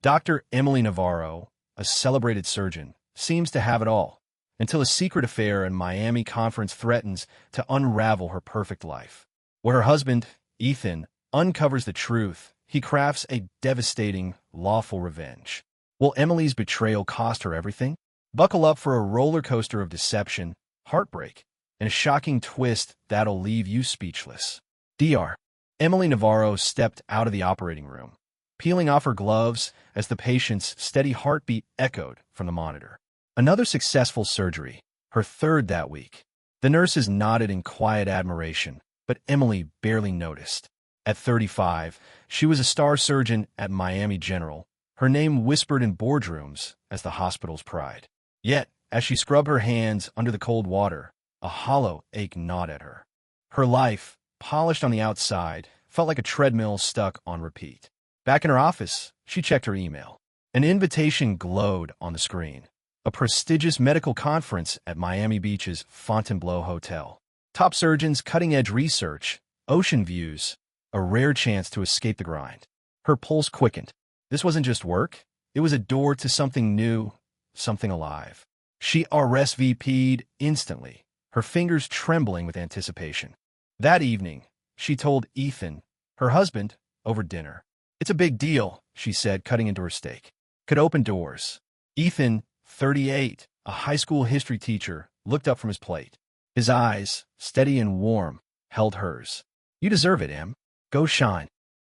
Dr. Emily Navarro, a celebrated surgeon, seems to have it all, until a secret affair in Miami conference threatens to unravel her perfect life. Where her husband, Ethan, uncovers the truth, he crafts a devastating, lawful revenge. Will Emily's betrayal cost her everything? Buckle up for a roller coaster of deception, heartbreak, and a shocking twist that'll leave you speechless. Dr. Emily Navarro stepped out of the operating room, peeling off her gloves as the patient's steady heartbeat echoed from the monitor. Another successful surgery, her third that week. The nurses nodded in quiet admiration, but Emily barely noticed. At 35, she was a star surgeon at Miami General, her name whispered in boardrooms as the hospital's pride. Yet, as she scrubbed her hands under the cold water, a hollow ache gnawed at her. Her life, polished on the outside, felt like a treadmill stuck on repeat. Back in her office, she checked her email. An invitation glowed on the screen. A prestigious medical conference at Miami Beach's Fontainebleau Hotel. Top surgeons, cutting-edge research, ocean views, a rare chance to escape the grind. Her pulse quickened. This wasn't just work. It was a door to something new, something alive. She RSVP'd instantly, her fingers trembling with anticipation. That evening, she told Ethan, her husband, over dinner. "It's a big deal," she said, cutting into her steak. "Could open doors." Ethan, 38, a high school history teacher, looked up from his plate. His eyes, steady and warm, held hers. "You deserve it, Em. Go shine."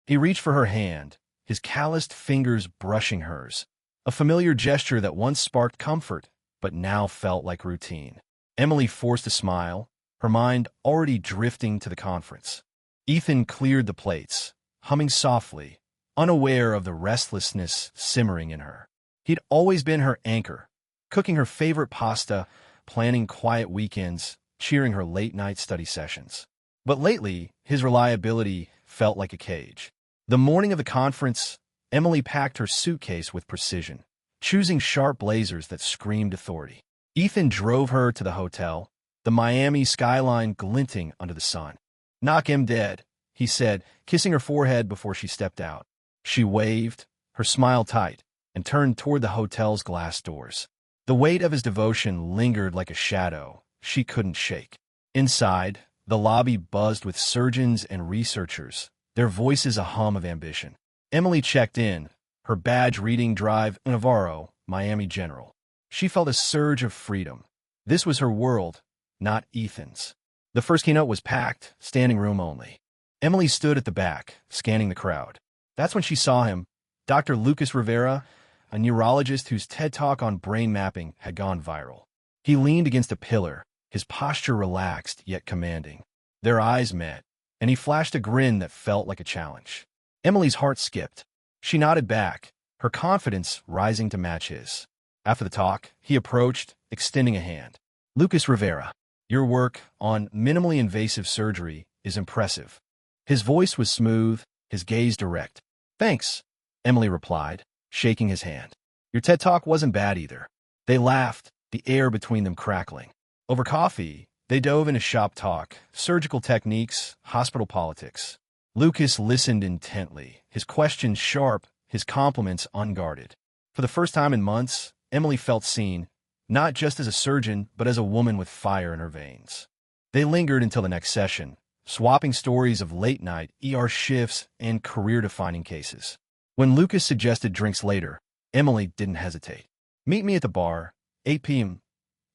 He reached for her hand, his calloused fingers brushing hers, a familiar gesture that once sparked comfort, but now felt like routine. Emily forced a smile, her mind already drifting to the conference. Ethan cleared the plates, humming softly, unaware of the restlessness simmering in her. He'd always been her anchor, cooking her favorite pasta, planning quiet weekends, cheering her late-night study sessions. But lately, his reliability felt like a cage. The morning of the conference, Emily packed her suitcase with precision, choosing sharp blazers that screamed authority. Ethan drove her to the hotel, the Miami skyline glinting under the sun. "Knock him dead," he said, kissing her forehead before she stepped out. She waved, her smile tight, and turned toward the hotel's glass doors. The weight of his devotion lingered like a shadow she couldn't shake. Inside, the lobby buzzed with surgeons and researchers, their voices a hum of ambition. Emily checked in, her badge reading Drive Navarro, Miami General. She felt a surge of freedom. This was her world, not Ethan's. The first keynote was packed, standing room only. Emily stood at the back, scanning the crowd. That's when she saw him, Dr. Lucas Rivera, a neurologist whose TED Talk on brain mapping had gone viral. He leaned against a pillar, his posture relaxed yet commanding. Their eyes met, and he flashed a grin that felt like a challenge. Emily's heart skipped. She nodded back, her confidence rising to match his. After the talk, he approached, extending a hand. "Lucas Rivera, your work on minimally invasive surgery is impressive." His voice was smooth, his gaze direct. "Thanks," Emily replied, shaking his hand. "Your TED Talk wasn't bad either." They laughed, the air between them crackling. Over coffee, they dove into shop talk, surgical techniques, hospital politics. Lucas listened intently, his questions sharp, his compliments unguarded. For the first time in months, Emily felt seen, not just as a surgeon, but as a woman with fire in her veins. They lingered until the next session, swapping stories of late-night ER shifts and career-defining cases. When Lucas suggested drinks later, Emily didn't hesitate. "Meet me at the bar, 8 p.m.,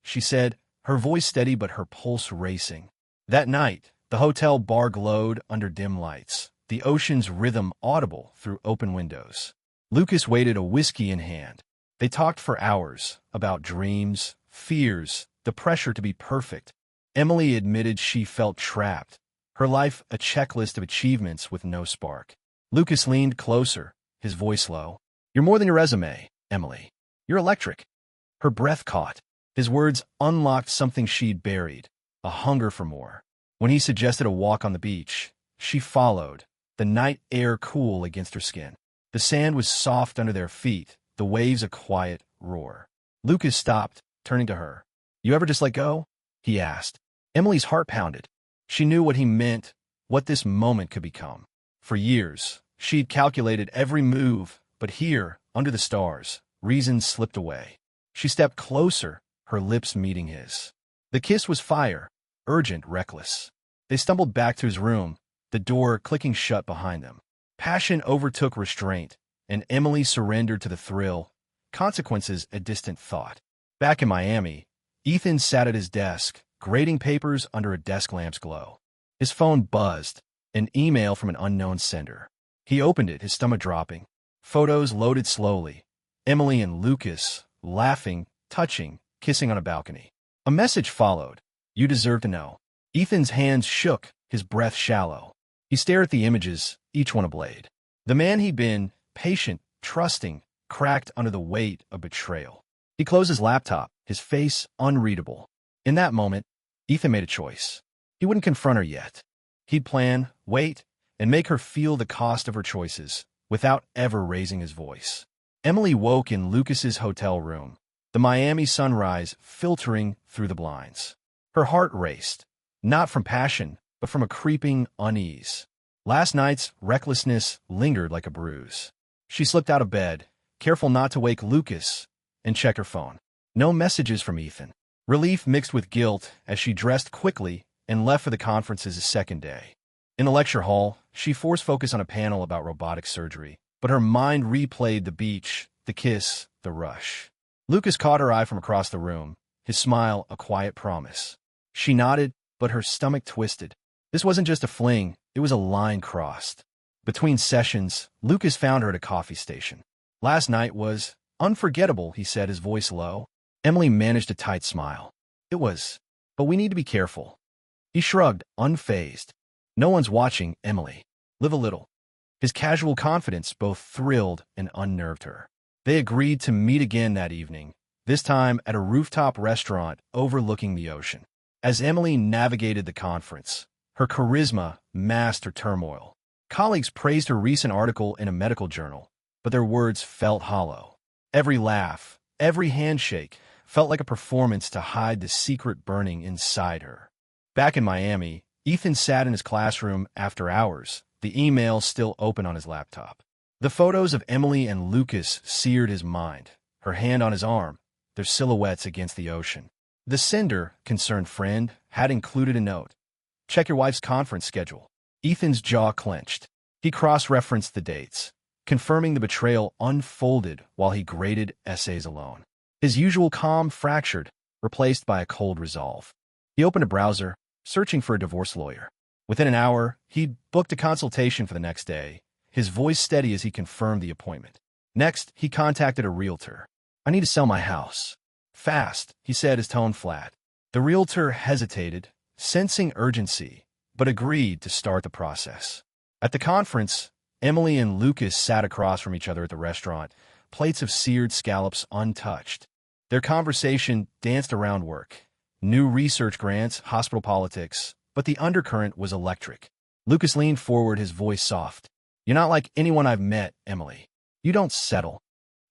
she said, her voice steady but her pulse racing. That night, the hotel bar glowed under dim lights, the ocean's rhythm audible through open windows. Lucas waited, a whiskey in hand. They talked for hours about dreams, fears, the pressure to be perfect. Emily admitted she felt trapped, her life a checklist of achievements with no spark. Lucas leaned closer, his voice low. "You're more than your resume, Emily. You're electric." Her breath caught. His words unlocked something she'd buried, a hunger for more. When he suggested a walk on the beach, she followed, the night air cool against her skin. The sand was soft under their feet, the waves a quiet roar. Lucas stopped, turning to her. "You ever just let go?" he asked. Emily's heart pounded. She knew what he meant, what this moment could become. For years, she'd calculated every move, but here, under the stars, reason slipped away. She stepped closer, her lips meeting his. The kiss was fire, urgent, reckless. They stumbled back to his room, the door clicking shut behind them. Passion overtook restraint, and Emily surrendered to the thrill, consequences a distant thought. Back in Miami, Ethan sat at his desk, grading papers under a desk lamp's glow. His phone buzzed, an email from an unknown sender. He opened it, his stomach dropping. Photos loaded slowly. Emily and Lucas, laughing, touching, kissing on a balcony. A message followed. You deserve to know. Ethan's hands shook, his breath shallow. He stared at the images, each one a blade. The man he'd been, patient, trusting, cracked under the weight of betrayal. He closed his laptop, his face unreadable. In that moment, Ethan made a choice. He wouldn't confront her yet. He'd plan, wait, and make her feel the cost of her choices, without ever raising his voice. Emily woke in Lucas's hotel room, the Miami sunrise filtering through the blinds. Her heart raced, not from passion, but from a creeping unease. Last night's recklessness lingered like a bruise. She slipped out of bed, careful not to wake Lucas, and checked her phone. No messages from Ethan. Relief mixed with guilt as she dressed quickly and left for the conference's second day. In the lecture hall, she forced focus on a panel about robotic surgery, but her mind replayed the beach, the kiss, the rush. Lucas caught her eye from across the room, his smile a quiet promise. She nodded, but her stomach twisted. This wasn't just a fling, it was a line crossed. Between sessions, Lucas found her at a coffee station. Last night was unforgettable, he said, his voice low. Emily managed a tight smile. It was, but we need to be careful. He shrugged, unfazed. No one's watching, Emily. Live a little. His casual confidence both thrilled and unnerved her. They agreed to meet again that evening, this time at a rooftop restaurant overlooking the ocean. As Emily navigated the conference, her charisma masked her turmoil. Colleagues praised her recent article in a medical journal, but their words felt hollow. Every laugh, every handshake felt like a performance to hide the secret burning inside her. Back in Miami, Ethan sat in his classroom after hours, the email still open on his laptop. The photos of Emily and Lucas seared his mind, her hand on his arm, their silhouettes against the ocean. The sender, concerned friend, had included a note. Check your wife's conference schedule. Ethan's jaw clenched. He cross-referenced the dates, confirming the betrayal unfolded while he graded essays alone. His usual calm fractured, replaced by a cold resolve. He opened a browser, searching for a divorce lawyer. Within an hour, he'd booked a consultation for the next day, his voice steady as he confirmed the appointment. Next, he contacted a realtor. I need to sell my house. Fast, he said, his tone flat. The realtor hesitated, sensing urgency, but agreed to start the process. At the conference, Emily and Lucas sat across from each other at the restaurant, plates of seared scallops untouched. Their conversation danced around work. New research grants, hospital politics, but the undercurrent was electric. Lucas leaned forward, his voice soft. You're not like anyone I've met, Emily. You don't settle.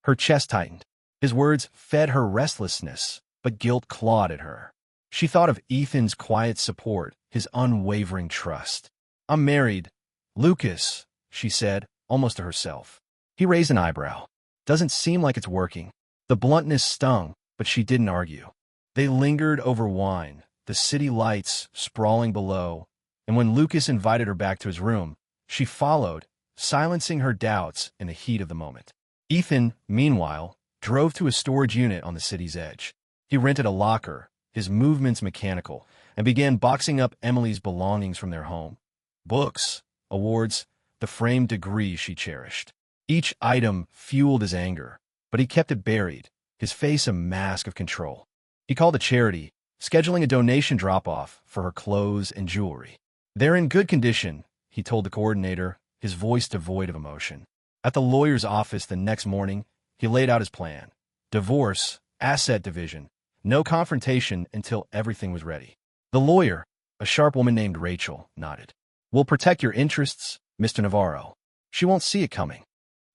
Her chest tightened. His words fed her restlessness, but guilt clawed at her. She thought of Ethan's quiet support, his unwavering trust. I'm married. Lucas, she said, almost to herself. He raised an eyebrow. Doesn't seem like it's working. The bluntness stung, but she didn't argue. They lingered over wine, the city lights sprawling below, and when Lucas invited her back to his room, she followed, silencing her doubts in the heat of the moment. Ethan, meanwhile, drove to a storage unit on the city's edge. He rented a locker, his movements mechanical, and began boxing up Emily's belongings from their home. Books, awards, the framed degree she cherished. Each item fueled his anger, but he kept it buried, his face a mask of control. He called a charity, scheduling a donation drop-off for her clothes and jewelry. They're in good condition, he told the coordinator, his voice devoid of emotion. At the lawyer's office the next morning, he laid out his plan. Divorce, asset division, no confrontation until everything was ready. The lawyer, a sharp woman named Rachel, nodded. We'll protect your interests, Mr. Navarro. She won't see it coming.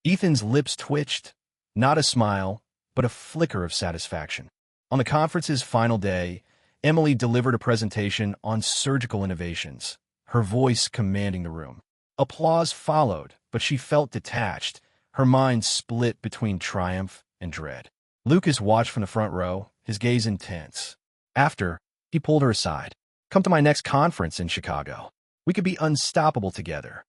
Ethan's lips twitched, not a smile, but a flicker of satisfaction. On the conference's final day, Emily delivered a presentation on surgical innovations, her voice commanding the room. Applause followed, but she felt detached, her mind split between triumph and dread. Lucas watched from the front row, his gaze intense. After, he pulled her aside. "Come to my next conference in Chicago. We could be unstoppable together."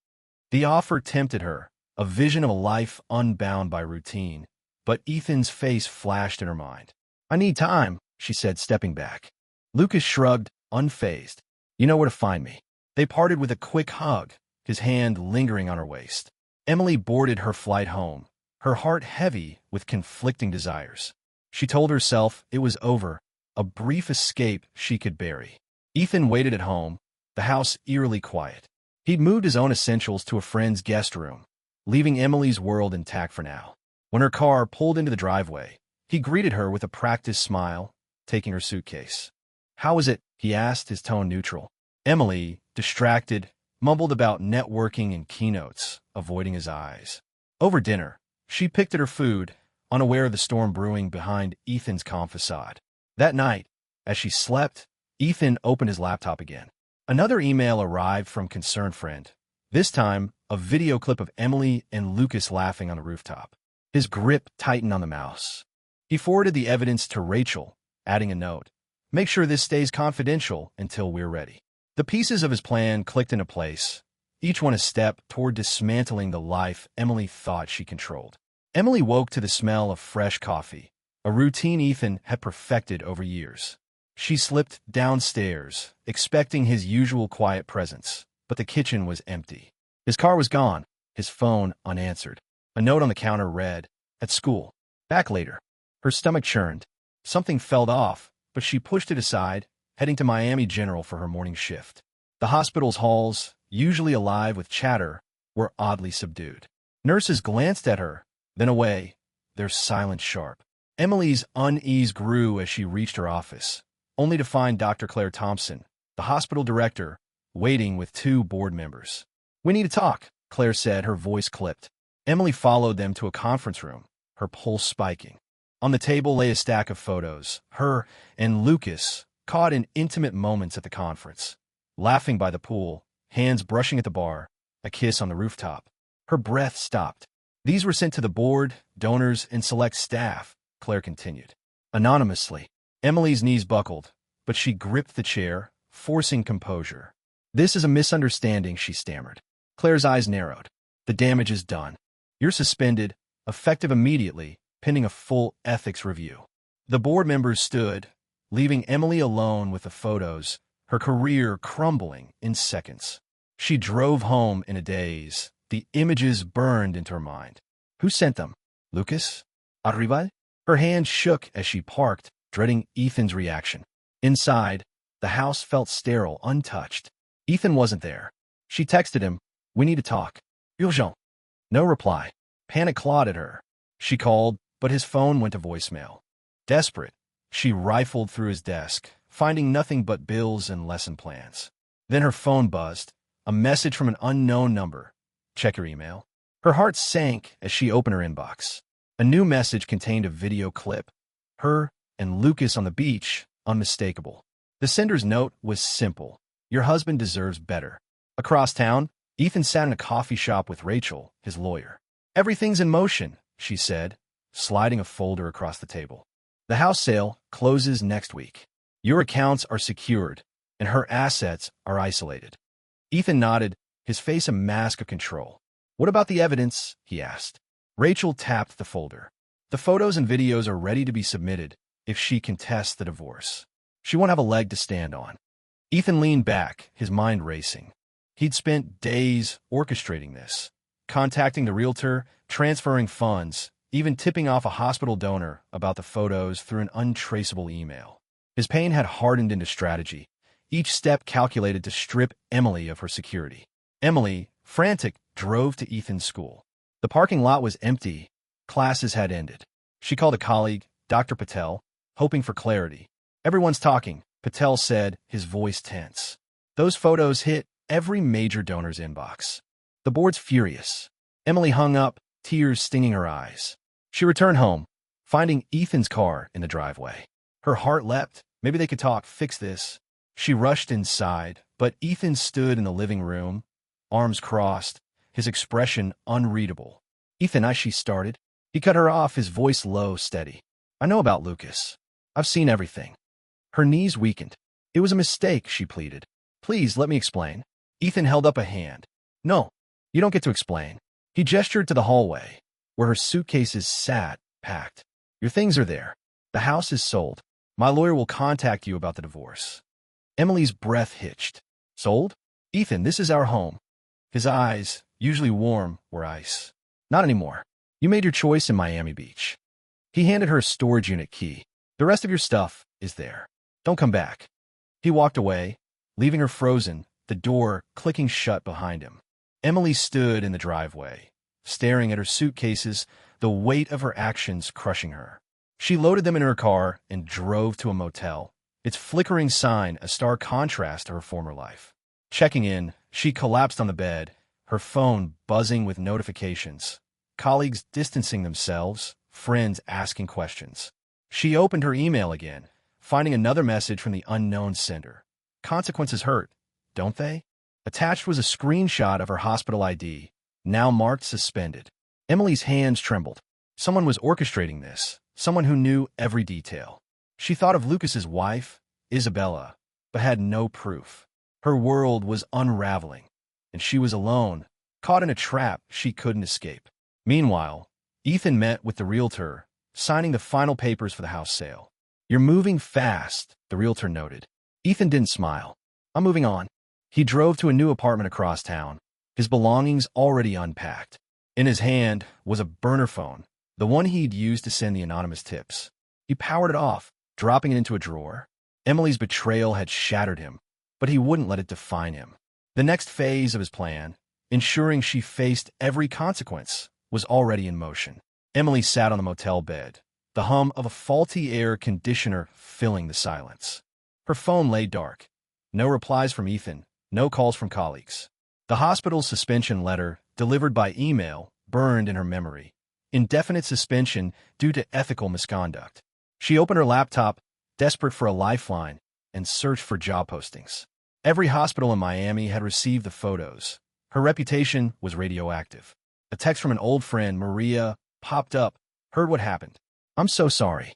The offer tempted her, a vision of a life unbound by routine, but Ethan's face flashed in her mind. "I need time," she said, stepping back. Lucas shrugged, unfazed. "You know where to find me." They parted with a quick hug, his hand lingering on her waist. Emily boarded her flight home, her heart heavy with conflicting desires. She told herself it was over, a brief escape she could bury. Ethan waited at home, the house eerily quiet. He'd moved his own essentials to a friend's guest room, leaving Emily's world intact for now. When her car pulled into the driveway, he greeted her with a practiced smile, taking her suitcase. "How is it?" he asked, his tone neutral. Emily, distracted, mumbled about networking and keynotes, avoiding his eyes. Over dinner, she picked at her food, unaware of the storm brewing behind Ethan's calm facade. That night, as she slept, Ethan opened his laptop again. Another email arrived from concerned friend, this time a video clip of Emily and Lucas laughing on the rooftop. His grip tightened on the mouse. He forwarded the evidence to Rachel, adding a note. "Make sure this stays confidential until we're ready." The pieces of his plan clicked into place, each one a step toward dismantling the life Emily thought she controlled. Emily woke to the smell of fresh coffee, a routine Ethan had perfected over years. She slipped downstairs, expecting his usual quiet presence, but the kitchen was empty. His car was gone, his phone unanswered. A note on the counter read, "At school. Back later." Her stomach churned. Something felt off, but she pushed it aside, heading to Miami General for her morning shift. The hospital's halls, usually alive with chatter, were oddly subdued. Nurses glanced at her, then away, their silence sharp. Emily's unease grew as she reached her office, only to find Dr. Claire Thompson, the hospital director, waiting with two board members. "We need to talk," Claire said, her voice clipped. Emily followed them to a conference room, her pulse spiking. On the table lay a stack of photos, her and Lucas, caught in intimate moments at the conference. Laughing by the pool, hands brushing at the bar, a kiss on the rooftop. Her breath stopped. "These were sent to the board, donors, and select staff," Claire continued. Anonymously, Emily's knees buckled, but she gripped the chair, forcing composure. "This is a misunderstanding," she stammered. Claire's eyes narrowed. "The damage is done. You're suspended, effective immediately, pending a full ethics review." The board members stood, leaving Emily alone with the photos, her career crumbling in seconds. She drove home in a daze, the images burned into her mind. Who sent them? Lucas? Arrival? Her hand shook as she parked, dreading Ethan's reaction. Inside, the house felt sterile, untouched. Ethan wasn't there. She texted him, "We need to talk. Urgent." No reply. Panic clawed at her. She called, but his phone went to voicemail. Desperate, she rifled through his desk, finding nothing but bills and lesson plans. Then her phone buzzed, a message from an unknown number. "Check your email." Her heart sank as she opened her inbox. A new message contained a video clip. Her and Lucas on the beach, unmistakable. The sender's note was simple. "Your husband deserves better." Across town, Ethan sat in a coffee shop with Rachel, his lawyer. "Everything's in motion," she said, sliding a folder across the table. "The house sale closes next week. Your accounts are secured, and her assets are isolated." Ethan nodded, his face a mask of control. "What about the evidence?" he asked. Rachel tapped the folder. "The photos and videos are ready to be submitted if she contests the divorce. She won't have a leg to stand on." Ethan leaned back, his mind racing. He'd spent days orchestrating this, contacting the realtor, transferring funds, even tipping off a hospital donor about the photos through an untraceable email. His pain had hardened into strategy, each step calculated to strip Emily of her security. Emily, frantic, drove to Ethan's school. The parking lot was empty. Classes had ended. She called a colleague, Dr. Patel, hoping for clarity. "Everyone's talking," Patel said, his voice tense. "Those photos hit every major donor's inbox. The board's furious." Emily hung up, tears stinging her eyes. She returned home, finding Ethan's car in the driveway. Her heart leapt. Maybe they could talk, fix this. She rushed inside, but Ethan stood in the living room, arms crossed, his expression unreadable. Ethan, she started. He cut her off, his voice low, steady. I know about Lucas. I've seen everything. Her knees weakened. It was a mistake, she pleaded. Please, let me explain. Ethan held up a hand. No, you don't get to explain. He gestured to the hallway, where her suitcases sat, packed. Your things are there. The house is sold. My lawyer will contact you about the divorce. Emily's breath hitched. Sold? Ethan, this is our home. His eyes, usually warm, were ice. Not anymore. You made your choice in Miami Beach. He handed her a storage unit key. The rest of your stuff is there. Don't come back. He walked away, leaving her frozen, the door clicking shut behind him. Emily stood in the driveway, staring at her suitcases, the weight of her actions crushing her. She loaded them in her car and drove to a motel, its flickering sign a stark contrast to her former life. Checking in, she collapsed on the bed, her phone buzzing with notifications, colleagues distancing themselves, friends asking questions. She opened her email again, finding another message from the unknown sender. Consequences hurt, don't they? Attached was a screenshot of her hospital ID, now marked suspended. Emily's hands trembled. Someone was orchestrating this, someone who knew every detail. She thought of Lucas's wife, Isabella, but had no proof. Her world was unraveling, and she was alone, caught in a trap she couldn't escape. Meanwhile, Ethan met with the realtor, signing the final papers for the house sale. You're moving fast, the realtor noted. Ethan didn't smile. I'm moving on. He drove to a new apartment across town, his belongings already unpacked. In his hand was a burner phone, the one he'd used to send the anonymous tips. He powered it off, dropping it into a drawer. Emily's betrayal had shattered him, but he wouldn't let it define him. The next phase of his plan, ensuring she faced every consequence, was already in motion. Emily sat on the motel bed, the hum of a faulty air conditioner filling the silence. Her phone lay dark. No replies from Ethan, no calls from colleagues. The hospital's suspension letter, delivered by email, burned in her memory. Indefinite suspension due to ethical misconduct. She opened her laptop, desperate for a lifeline, and searched for job postings. Every hospital in Miami had received the photos. Her reputation was radioactive. A text from an old friend, Maria, popped up. Heard what happened. I'm so sorry.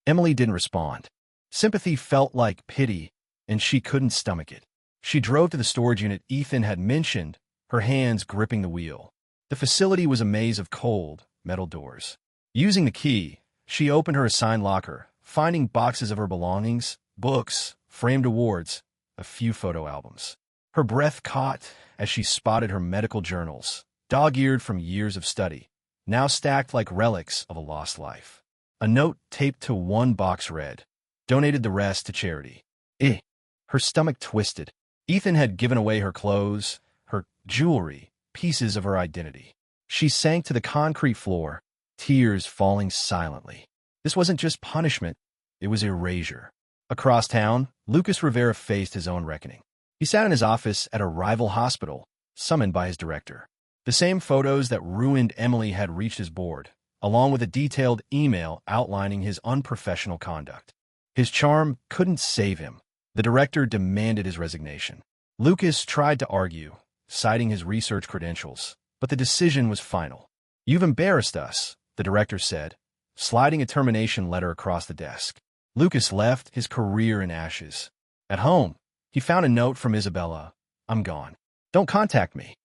Emily didn't respond. Sympathy felt like pity, and she couldn't stomach it. She drove to the storage unit Ethan had mentioned, her hands gripping the wheel. The facility was a maze of cold, metal doors. Using the key, she opened her assigned locker, finding boxes of her belongings, books, framed awards, a few photo albums. Her breath caught as she spotted her medical journals, dog-eared from years of study, now stacked like relics of a lost life. A note taped to one box read, "Donated the rest to charity." Her stomach twisted. Ethan had given away her clothes, her jewelry, pieces of her identity. She sank to the concrete floor, tears falling silently. This wasn't just punishment, it was erasure. Across town, Lucas Rivera faced his own reckoning. He sat in his office at a rival hospital, summoned by his director. The same photos that ruined Emily had reached his board, along with a detailed email outlining his unprofessional conduct. His charm couldn't save him. The director demanded his resignation. Lucas tried to argue, citing his research credentials, but the decision was final. You've embarrassed us, the director said, sliding a termination letter across the desk. Lucas left, his career in ashes. At home, he found a note from Isabella. I'm gone. Don't contact me.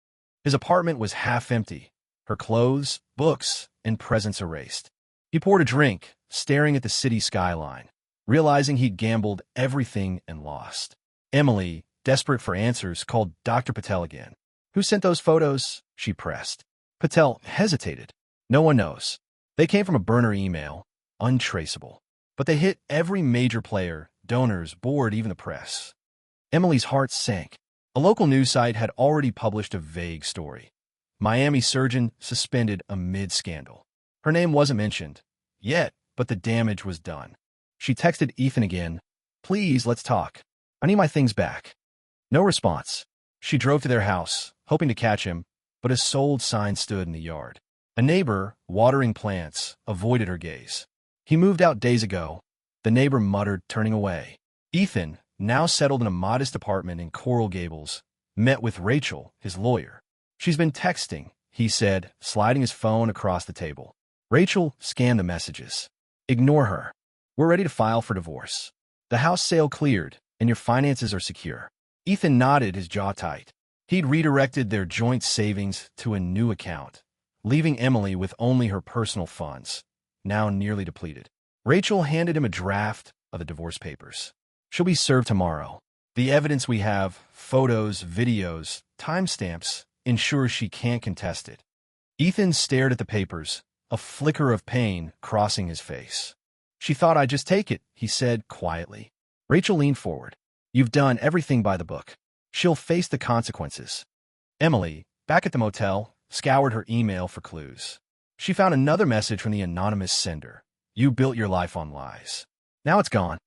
His apartment was half empty, her clothes, books, and presents erased. He poured a drink, staring at the city skyline, realizing he'd gambled everything and lost. Emily, desperate for answers, called Dr. Patel again. Who sent those photos? She pressed. Patel hesitated. No one knows. They came from a burner email, untraceable. But they hit every major player, donors, board, even the press. Emily's heart sank. A local news site had already published a vague story. Miami surgeon suspended amid scandal. Her name wasn't mentioned yet, but the damage was done. She texted Ethan again. Please, let's talk. I need my things back. No response. She drove to their house, hoping to catch him, but a sold sign stood in the yard. A neighbor, watering plants, avoided her gaze. He moved out days ago. The neighbor muttered, turning away. Ethan, now settled in a modest apartment in Coral Gables, met with Rachel, his lawyer. She's been texting, he said, sliding his phone across the table. Rachel scanned the messages. Ignore her. We're ready to file for divorce. The house sale cleared, and your finances are secure. Ethan nodded, his jaw tight. He'd redirected their joint savings to a new account, leaving Emily with only her personal funds, now nearly depleted. Rachel handed him a draft of the divorce papers. She'll be served tomorrow. The evidence we have, photos, videos, timestamps, ensures she can't contest it. Ethan stared at the papers, a flicker of pain crossing his face. She thought I'd just take it, he said quietly. Rachel leaned forward. You've done everything by the book. She'll face the consequences. Emily, back at the motel, scoured her email for clues. She found another message from the anonymous sender. You built your life on lies. Now it's gone.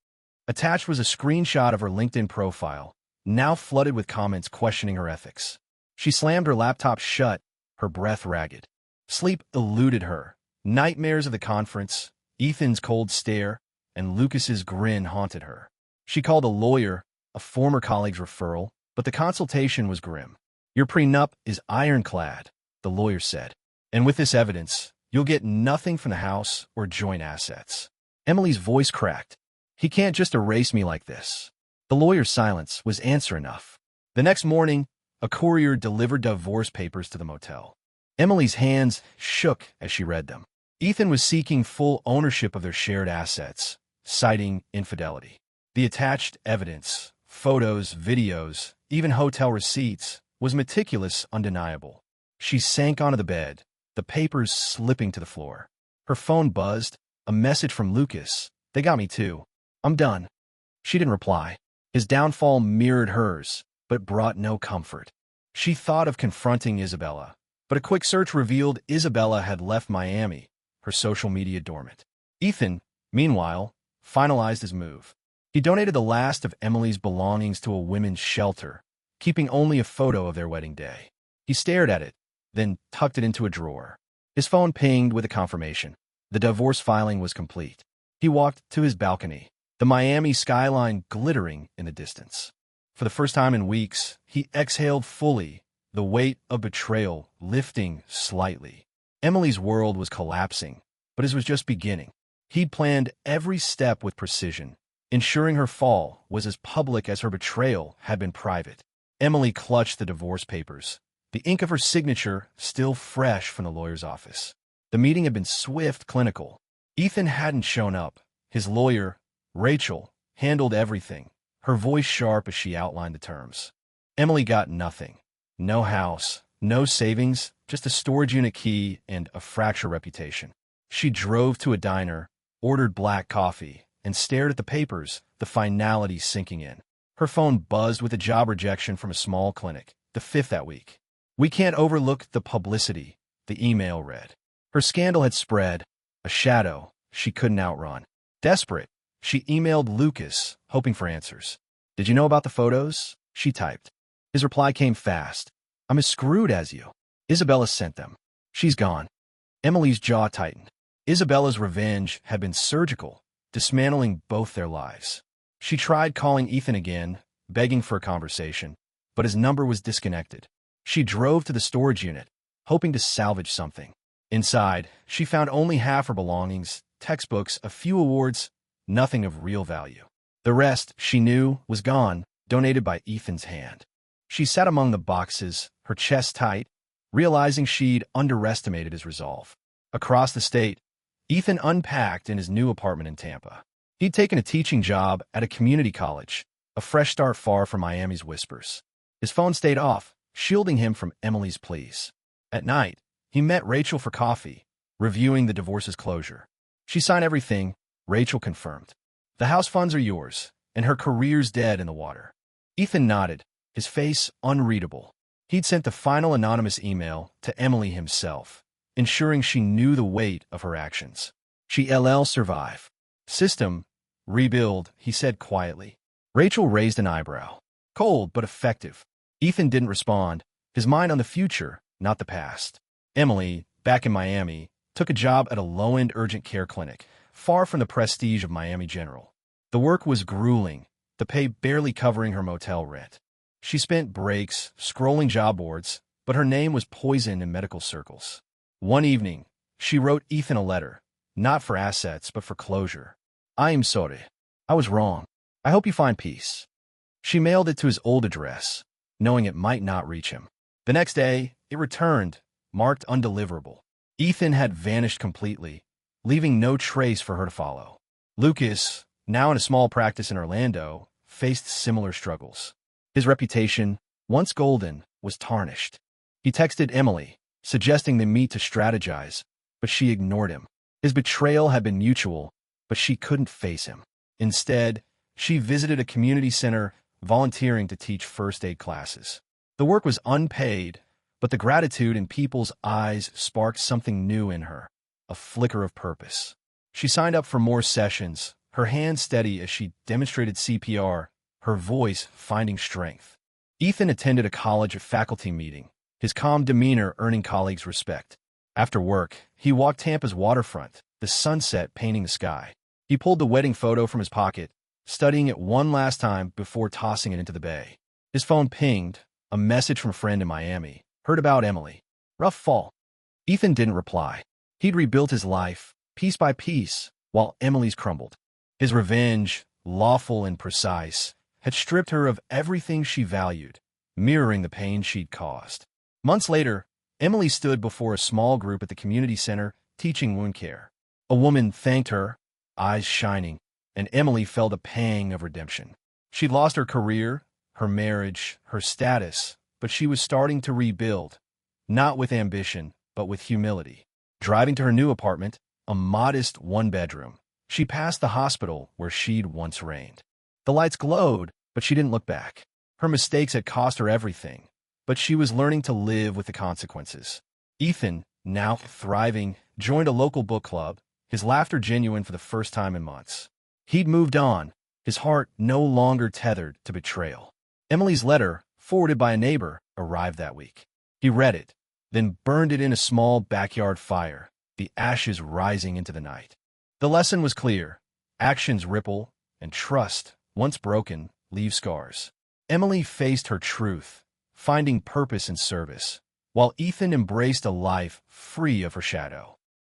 Attached was a screenshot of her LinkedIn profile, now flooded with comments questioning her ethics. She slammed her laptop shut, her breath ragged. Sleep eluded her. Nightmares of the conference, Ethan's cold stare, and Lucas's grin haunted her. She called a lawyer, a former colleague's referral, but the consultation was grim. Your prenup is ironclad, the lawyer said. And with this evidence, you'll get nothing from the house or joint assets. Emily's voice cracked. He can't just erase me like this. The lawyer's silence was answer enough. The next morning, a courier delivered divorce papers to the motel. Emily's hands shook as she read them. Ethan was seeking full ownership of their shared assets, citing infidelity. The attached evidence, photos, videos, even hotel receipts, was meticulous, undeniable. She sank onto the bed, the papers slipping to the floor. Her phone buzzed, a message from Lucas. They got me too. I'm done. She didn't reply. His downfall mirrored hers, but brought no comfort. She thought of confronting Isabella, but a quick search revealed Isabella had left Miami, her social media dormant. Ethan, meanwhile, finalized his move. He donated the last of Emily's belongings to a women's shelter, keeping only a photo of their wedding day. He stared at it, then tucked it into a drawer. His phone pinged with a confirmation. The divorce filing was complete. He walked to his balcony, the Miami skyline glittering in the distance. For the first time in weeks, he exhaled fully, the weight of betrayal lifting slightly. Emily's world was collapsing, but it was just beginning. He'd planned every step with precision, ensuring her fall was as public as her betrayal had been private. Emily clutched the divorce papers, the ink of her signature still fresh from the lawyer's office. The meeting had been swift, clinical. Ethan hadn't shown up. His lawyer, Rachel, handled everything, her voice sharp as she outlined the terms. Emily got nothing. No house, no savings, just a storage unit key and a fractured reputation. She drove to a diner, ordered black coffee, and stared at the papers, the finality sinking in. Her phone buzzed with a job rejection from a small clinic, the fifth that week. We can't overlook the publicity, the email read. Her scandal had spread, a shadow she couldn't outrun. Desperate, she emailed Lucas, hoping for answers. Did you know about the photos? She typed. His reply came fast. I'm as screwed as you. Isabella sent them. She's gone. Emily's jaw tightened. Isabella's revenge had been surgical, dismantling both their lives. She tried calling Ethan again, begging for a conversation, but his number was disconnected. She drove to the storage unit, hoping to salvage something. Inside, she found only half her belongings, textbooks, a few awards, nothing of real value. The rest, she knew, was gone, donated by Ethan's hand. She sat among the boxes, her chest tight, realizing she'd underestimated his resolve. Across the state, Ethan unpacked in his new apartment in Tampa. He'd taken a teaching job at a community college, a fresh start far from Miami's whispers. His phone stayed off, shielding him from Emily's pleas. At night, he met Rachel for coffee, reviewing the divorce's closure. She signed everything, Rachel confirmed. The house funds are yours, and her career's dead in the water. Ethan nodded, his face unreadable. He'd sent the final anonymous email to Emily himself, ensuring she knew the weight of her actions. She'll survive. System, rebuild, he said quietly. Rachel raised an eyebrow. Cold but effective. Ethan didn't respond, his mind on the future, not the past. Emily, back in Miami, took a job at a low-end urgent care clinic, far from the prestige of Miami General. The work was grueling, the pay barely covering her motel rent. She spent breaks scrolling job boards, but her name was poisoned in medical circles. One evening, she wrote Ethan a letter, not for assets, but for closure. "I am sorry. I was wrong. I hope you find peace." She mailed it to his old address, knowing it might not reach him. The next day, it returned, marked undeliverable. Ethan had vanished completely, leaving no trace for her to follow. Lucas, now in a small practice in Orlando, faced similar struggles. His reputation, once golden, was tarnished. He texted Emily, suggesting they meet to strategize, but she ignored him. His betrayal had been mutual, but she couldn't face him. Instead, she visited a community center, volunteering to teach first aid classes. The work was unpaid, but the gratitude in people's eyes sparked something new in her, a flicker of purpose. She signed up for more sessions, her hands steady as she demonstrated CPR, her voice finding strength. Ethan attended a college faculty meeting, his calm demeanor earning colleagues' respect. After work, he walked Tampa's waterfront, the sunset painting the sky. He pulled the wedding photo from his pocket, studying it one last time before tossing it into the bay. His phone pinged, a message from a friend in Miami. "Heard about Emily. Rough fall." Ethan didn't reply. He'd rebuilt his life, piece by piece, while Emily's crumbled. His revenge, lawful and precise, had stripped her of everything she valued, mirroring the pain she'd caused. Months later, Emily stood before a small group at the community center teaching wound care. A woman thanked her, eyes shining, and Emily felt a pang of redemption. She'd lost her career, her marriage, her status, but she was starting to rebuild, not with ambition, but with humility. Driving to her new apartment, a modest one-bedroom, she passed the hospital where she'd once reigned. The lights glowed, but she didn't look back. Her mistakes had cost her everything, but she was learning to live with the consequences. Ethan, now thriving, joined a local book club, his laughter genuine for the first time in months. He'd moved on, his heart no longer tethered to betrayal. Emily's letter, forwarded by a neighbor, arrived that week. He read it, then burned it in a small backyard fire, the ashes rising into the night. The lesson was clear. Actions ripple, and trust, once broken, leaves scars. Emily faced her truth, finding purpose in service, while Ethan embraced a life free of her shadow.